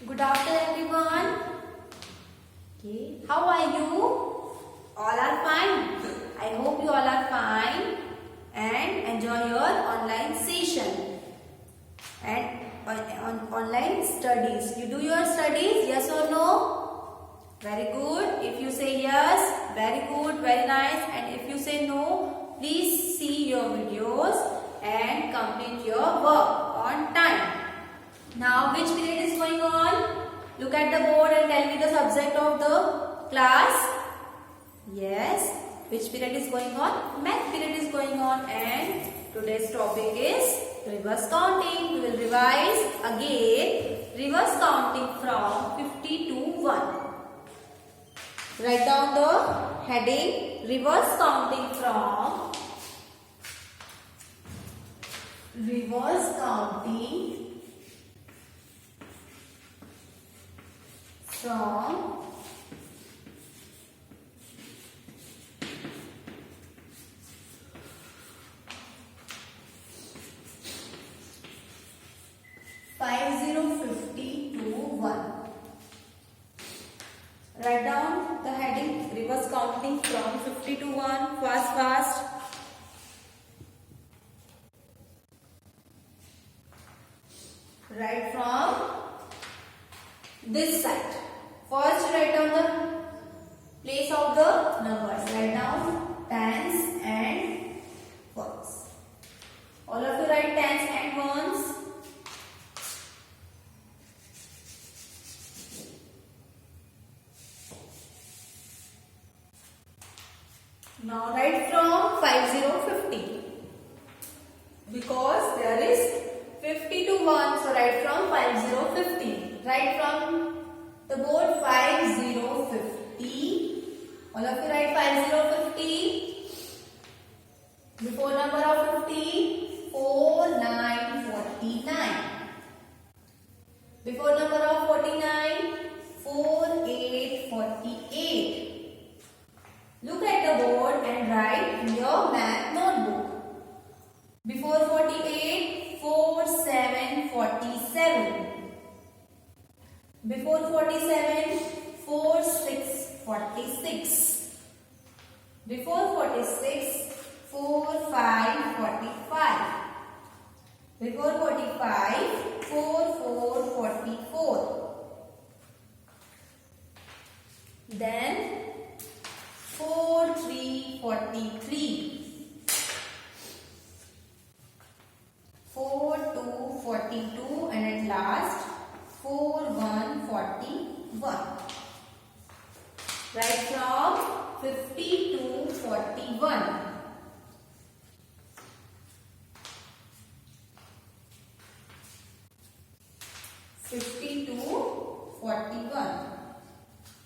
Good afternoon, everyone. Okay, how are you? All are fine. I hope you all are fine and enjoy your online session and on online studies. You do your studies, yes or no? Very good. If you say yes, very good, very nice. And if you say no, please see your videos and complete your work on time. Now, which period is going on? Look at the board and tell me the subject of the class. Yes, which period is going on? Math period is going on, and today's topic is reverse counting. We will revise again reverse counting from 50 to 1. Write down the heading reverse counting from from 50 to 1. Write down the heading reverse counting from 50 to 1. Fast. Write from this side. First, write down the place of the numbers. Write down tens and ones. All of you write tens and ones. Now write from 50. Because there is 50 to 1, so write from 50. Write from the board 50. All of you write 50. Before number of 50, 4, 9, 49. Before number of 49, 4, 8, 48. Look at the board and write in your math notebook. Before 48, 4, 7, 47. Before 47, 4, 6, 46. Before 46, 4, 5, 45. Before 45, 4, 4, 44. Then 4, 3, 43. 4, 2, 42, and at last 4, 1, 41. Write from 50 to 41.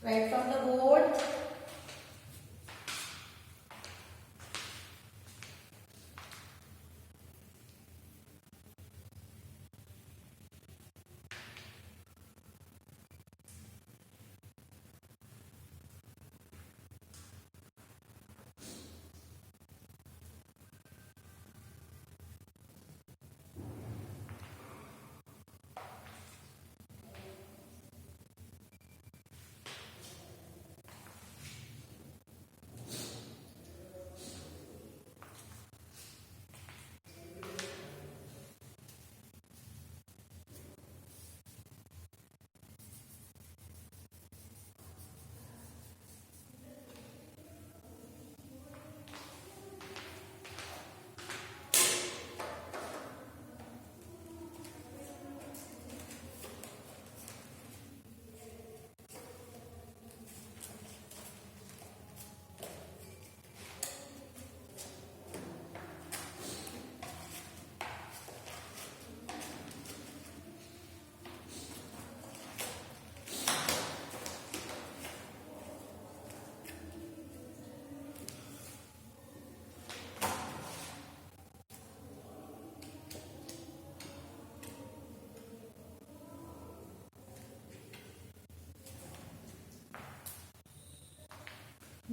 Write from the board.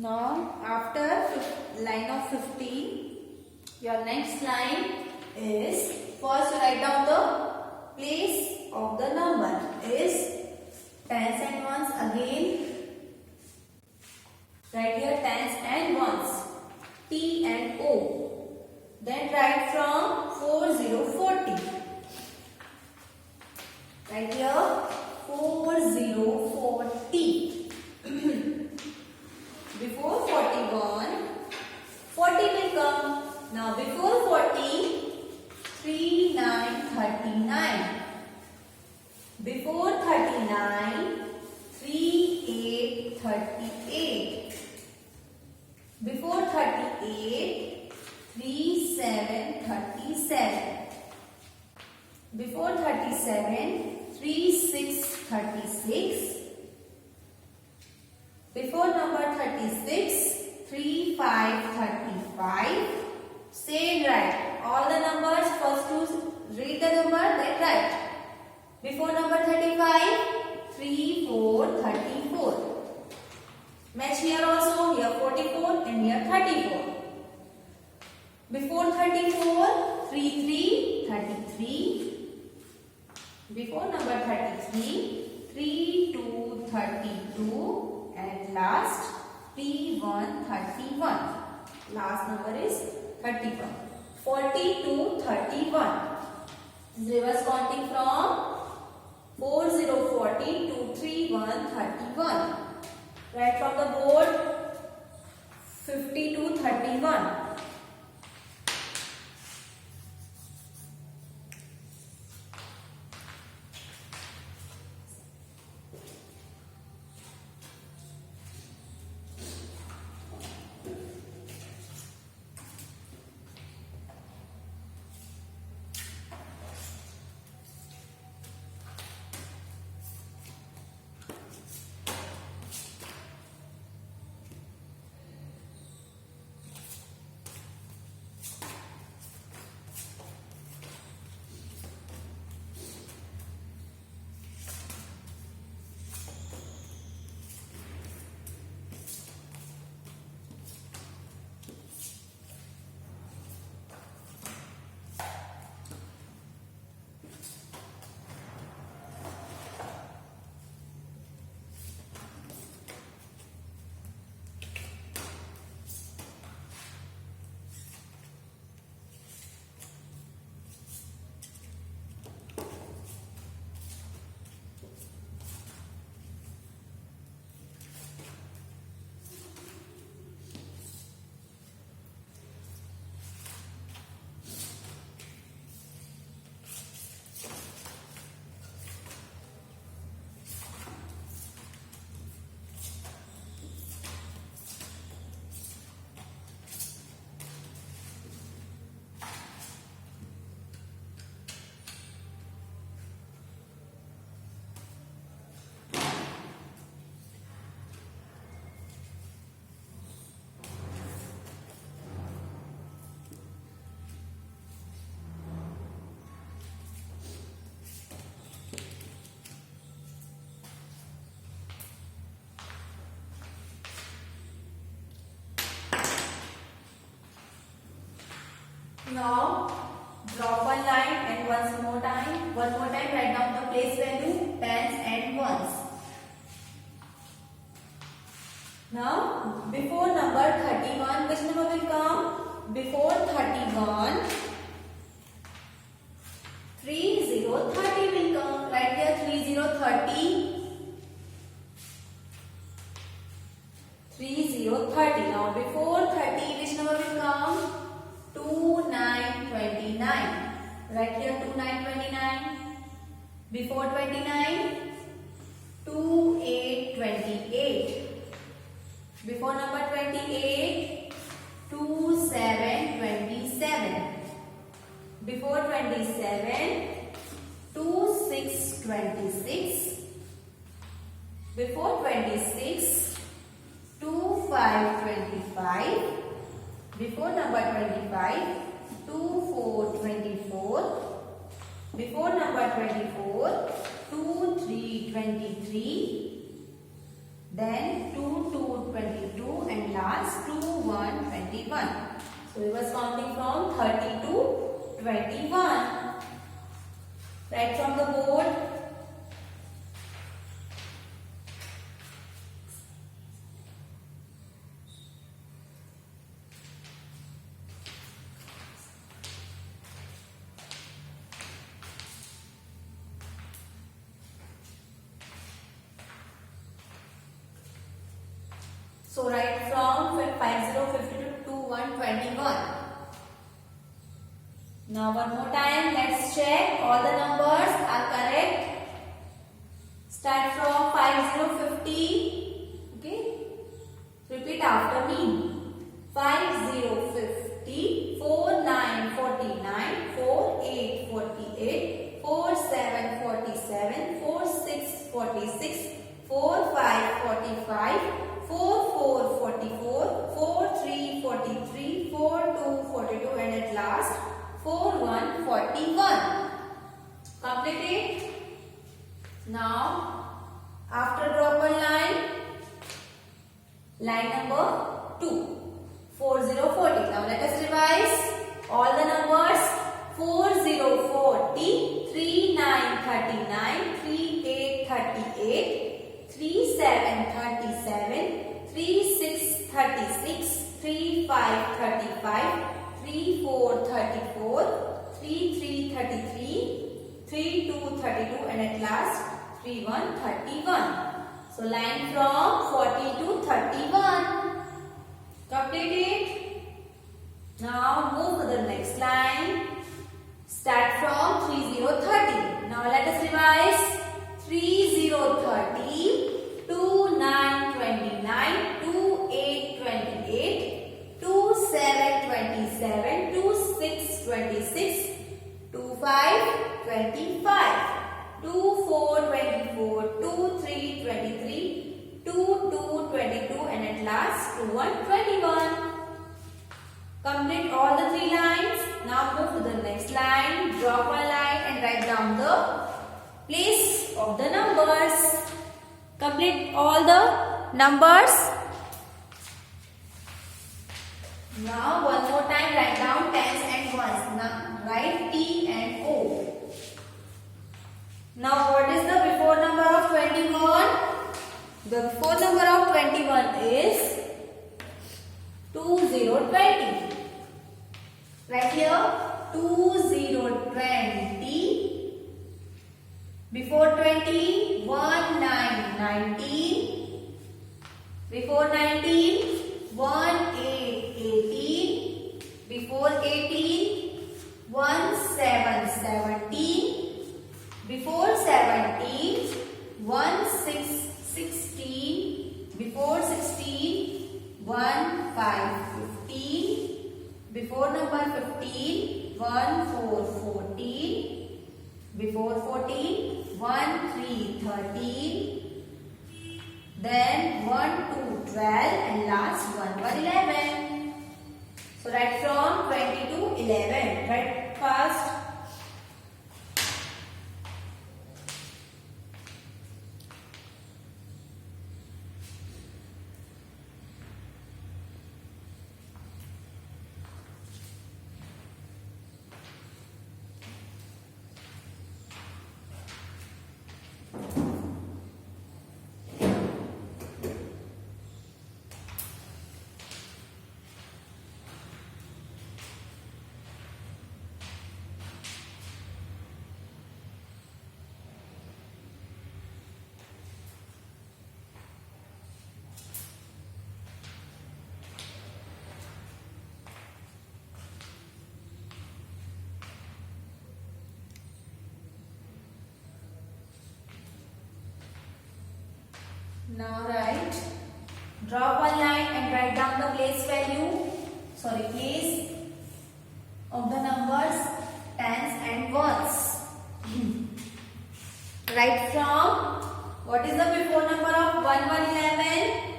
Now, after line of 50, your next line is, first write down the place of the number is Tens and ones again. Write here tens and ones. T and O. Then write from 4040. Write here 4040. Before 41, 40 will come. Now before 40, 3939. Before 39, 3838. Before 38, 3737. Before 37, 3636. Before number 36, 3535. Say and write. All the numbers, first to read the number, then write. Before number 35, 3434. Match here also, here 44 and here 34. Before 34, 3333. Before number 33, 3232. And last, 3131. Last number is 31. 40 to 31. Reverse counting from 4040 to 3131. Write from the board 50 to 31. Now drop one line and one more time write down the place value, tens and ones. Now before number 31, which number will come? Before 31, 3030 will come. Write here 3030. 3030. Now before 30, which number will come? 2929. Write here 2929. Before 29, 2828. Before number 28, 2727. Before 27, 2626. Before 26, 2525. Before number 25, 2424. Before number 24, 2323. Then 2222 and last 2121. So we was counting from 30 to 21. Write from the board So write from 50, 52 to 121. Now one more time, let's check all the numbers are correct. Start from 5050. Okay. Repeat after me. 5050, 4949, 4848, 4747, 4646, 4545, 4444, 4343, 4242, and at last 4141. Complete it. Now, after drop one line number 2, 4040. Now let us revise all the numbers. 4040, 3939, 3838, 3737, 3636, 3535, 3434, 3333, 3232, and at last 3131. So line from 40 to 31. Complete it. Now move to the next line. Start from 3030. Now let us revise. 3030, 2929, 2828, 2727, 2626, 2525, 2424, 2323, 2222, and at last 2121. Complete all the 3 lines. Now move to the next line. Drop one line and write down the place of the numbers. Complete all the numbers. Now one more time write down tens and ones. Now write T and O. Now what is the before number of 21? The before number of 21 is 2020. Right here 2020. Before 20, 1919. Before 19, 1818. Before 18, 1717. Before 17, 1616. Before 16, 1515. Before number 15, 1414. Before 14, 1313. Then 12 12, and last 11. So write from 20 to 11. Write fast. Now write, drop one line and write down the place of the numbers tens and ones. Write from, what is the before number of 1111?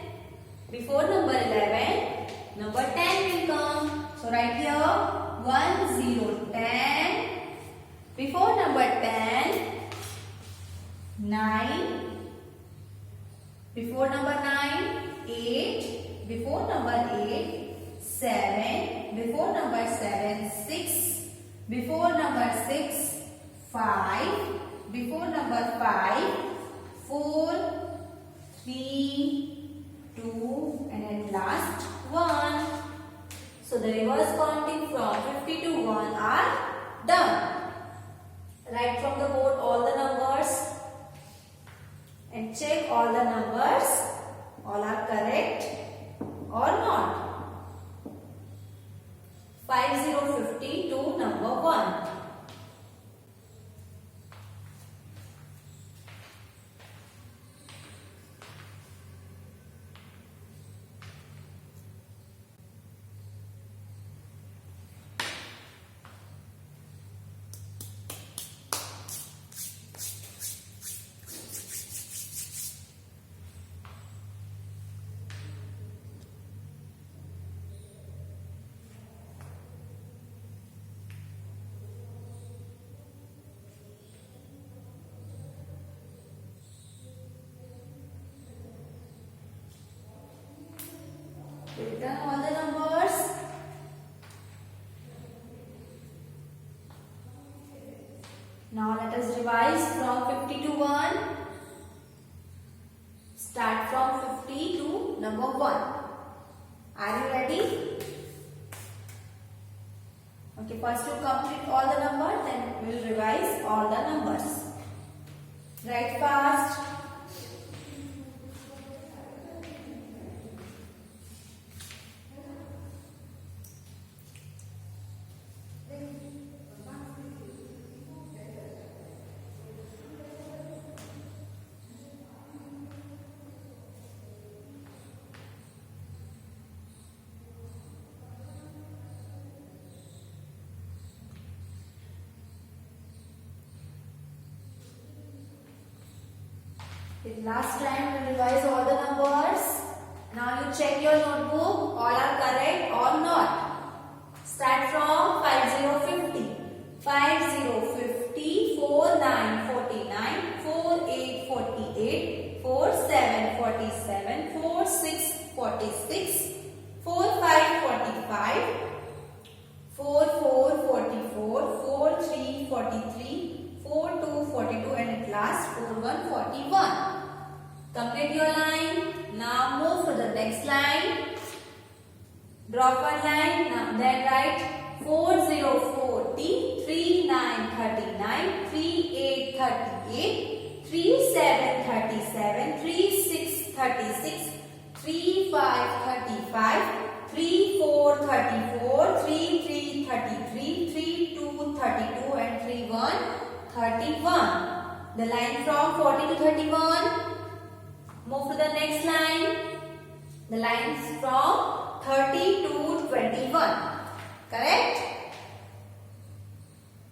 Before number 11, number 10 will come. So write here 1010. Before number 10, 9. Before number 9, 8. Before number 8, 7. Before number 7, 6. Before number 6, 5. Before number 5, 4, 3, 2, and at last 1. So the reverse counting from 50 to 1 are done. Write from the board all the numbers and check all the numbers. All are correct. or not? 5050 to number 1. Return all the numbers. Now let us revise from 50 to 1. Start from 50 to number 1. Are you ready? Okay, first you complete all the numbers, then we will revise all the numbers. Write fast. Last time we revise all the numbers. Now you check your notebook. All are correct or not. Start from 5050. 5050, 4949, 4848, 4747, 4646, 4545, 4444, 4343, 4242 and at last 4141. Complete your line. Now move to the next line. Drop one line. Now then write 4040, 3939, 3838, 3737, 3636, 3535, 3434, 3333, 3232 and 3131. The line from 40 to 31. Move to the next line. The lines from 30 to 21. Correct?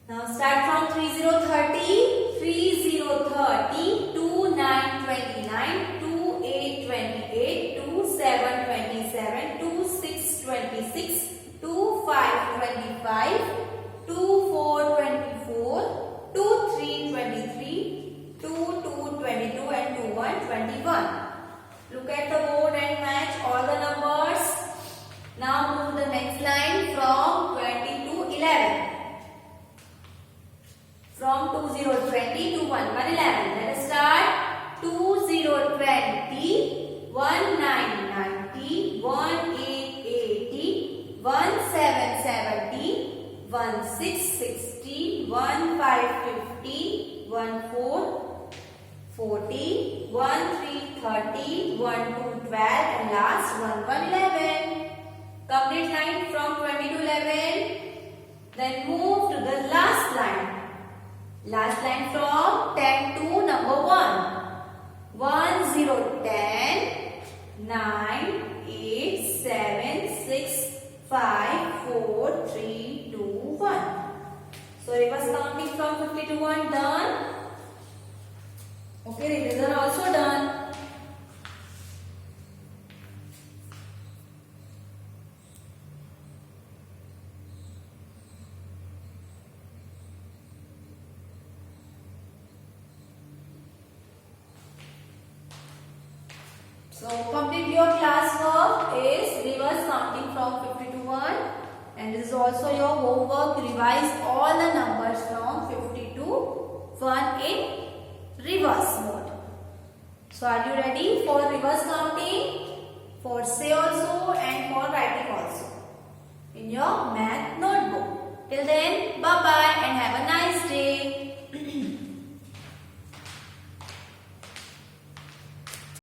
Now start from 3030. 3030, 2929, 2828, 2727, 2626, 2525, 2424, 2323, 2222 and 2121. Look at the board and match all the numbers. Now move to the next line from 20 to 11. From 2020 to 1111. Let us start. 2020, 1990, 1880, 1770, 1660, 1550, 1440, 1330, 1212 and last 1111. Complete line from 20 to 11. Then move to the last line. Last line from 10 to number 1. 1, 0, 10, 9, 8, 7, 6, 5, 4, 3, 2, 1. So reverse counting from 50 to 1 done. Okay, revision also done. So complete your classwork is reverse counting from 50 to 1 and this is also your homework. Revise all the numbers from 50 to 1 in reverse mode. So are you ready for reverse counting? For say also and for writing also in your math notebook. Till then, bye bye.